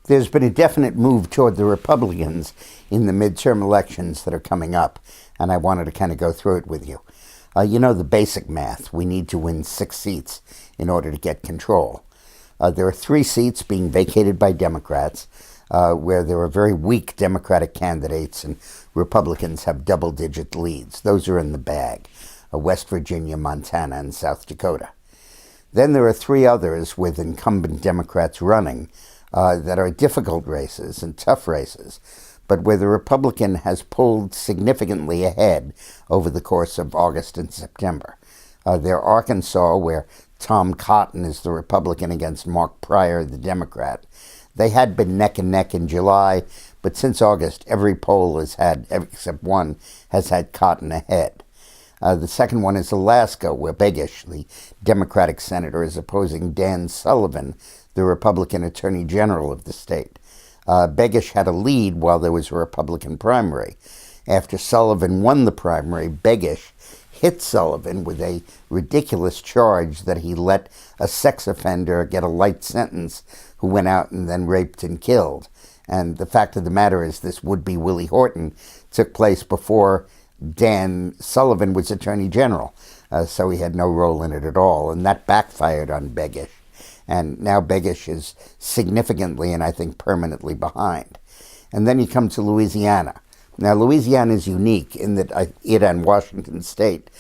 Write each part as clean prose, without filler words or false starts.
There's been a definite move toward the Republicans in the midterm elections that are coming up, and I wanted to kind of go through it with you. You know the basic math. We need to win 6 seats in order to get control. There are 3 seats being vacated by Democrats, where there are very weak Democratic candidates and Republicans have double-digit leads. Those are in the bag: West Virginia, Montana, and South Dakota. Then there are 3 others with incumbent Democrats running that are difficult races and tough races, but where the Republican has pulled significantly ahead over the course of August and September. They're Arkansas, where Thom is the Republican against Mark Pryor, the Democrat. They had been neck and neck in July, but since August, every poll has had, except one, has had Cotton ahead. The second one is Alaska, where Begich, the Democratic senator, is opposing Dan Sullivan, the Republican Attorney General of the state. Begich had a lead while there was a Republican primary. After Sullivan won the primary, Begich hit Sullivan with a ridiculous charge that he let a sex offender get a light sentence who went out and then raped and killed. And the fact of the matter is this would-be Willie Horton took place before Dan Sullivan was Attorney General, so he had no role in it at all, and that backfired on Begich. And now Begich is significantly and I think permanently behind. And then you come to Louisiana. Now, Louisiana is unique in that it and Washington State,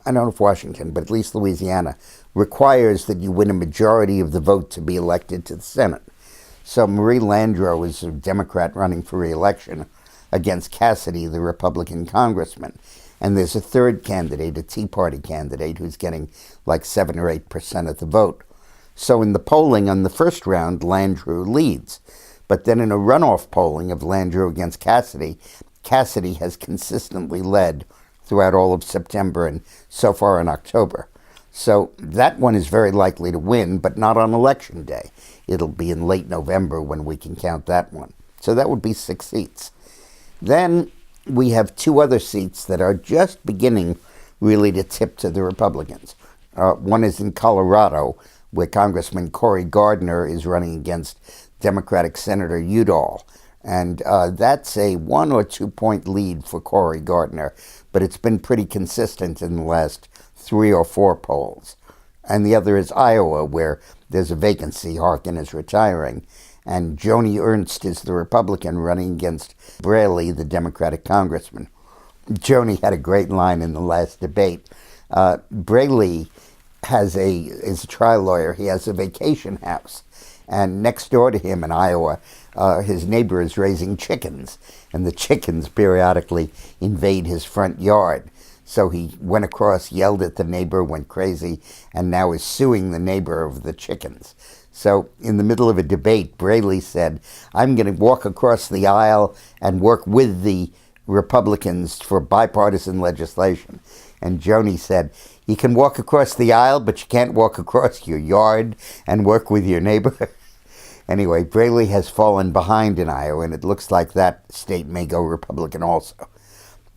I don't know if Washington, but at least Louisiana, requires that you win a majority of the vote to be elected to the Senate. So Marie Landrieu is a Democrat running for re-election against Cassidy, the Republican congressman. And there's a third candidate, a Tea Party candidate, who's getting like 7 or 8% of the vote. So in the polling on the first round, Landrieu leads. But then in a runoff polling of Landrieu against Cassidy, Cassidy has consistently led throughout all of September and so far in October. So that one is very likely to win, but not on Election Day. It'll be in late November when we can count that one. So that would be 6 seats. Then we have 2 other seats that are just beginning really to tip to the Republicans. One is in Colorado, where Congressman Cory Gardner is running against Democratic Senator Udall. And that's a 1 or 2 point lead for Cory Gardner, but it's been pretty consistent in the last 3 or 4 polls. And the other is Iowa, where there's a vacancy. Hagan is retiring. And Joni Ernst is the Republican running against Braley, the Democratic congressman. Joni had a great line in the last debate. Braley is a trial lawyer. He has a vacation house. And next door to him in Iowa, his neighbor is raising chickens. And the chickens periodically invade his front yard. So he went across, yelled at the neighbor, went crazy, and now is suing the neighbor over the chickens. So in the middle of a debate, Braley said, I'm going to walk across the aisle and work with the Republicans for bipartisan legislation. And Joni said, you can walk across the aisle, but you can't walk across your yard and work with your neighbor. Anyway, Braley has fallen behind in Iowa, and it looks like that state may go Republican also.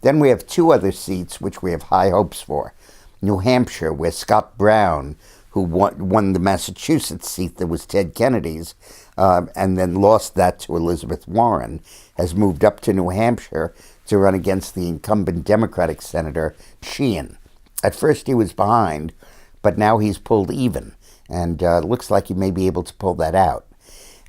Then we have 2 other seats which we have high hopes for. New Hampshire, where Scott Brown, who won the Massachusetts seat that was Ted Kennedy's, and then lost that to Elizabeth Warren, has moved up to New Hampshire to run against the incumbent Democratic Senator Shaheen. At first he was behind, but now he's pulled even, and looks like he may be able to pull that out.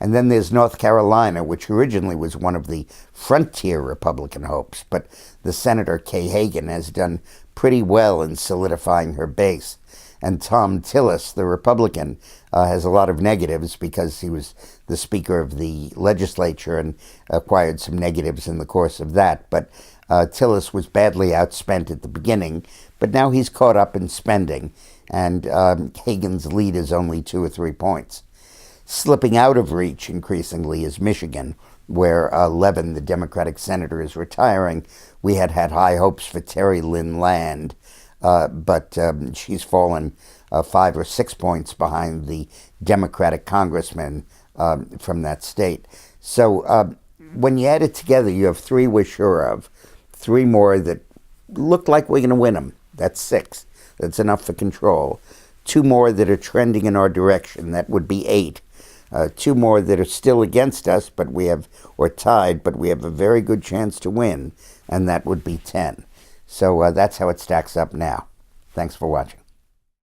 And then there's North Carolina, which originally was one of the frontier Republican hopes, but the Senator Kay Hagan has done pretty well in solidifying her base. And Thom, the Republican, has a lot of negatives because he was the Speaker of the legislature and acquired some negatives in the course of that. But Tillis was badly outspent at the beginning, but now he's caught up in spending, and Hagan's lead is only 2 or 3 points. Slipping out of reach increasingly is Michigan, where Levin, the Democratic senator, is retiring. We had high hopes for Terry Lynn Land, but she's fallen 5 or 6 points behind the Democratic congressman from that state. So when you add it together, you have 3 we're sure of, 3 more that look like we're going to win them. That's 6. That's enough for control. 2 more that are trending in our direction. That would be 8. two more that are still against us, or tied, but we have a very good chance to win, and that would be 10. So that's how it stacks up now. Thanks for watching.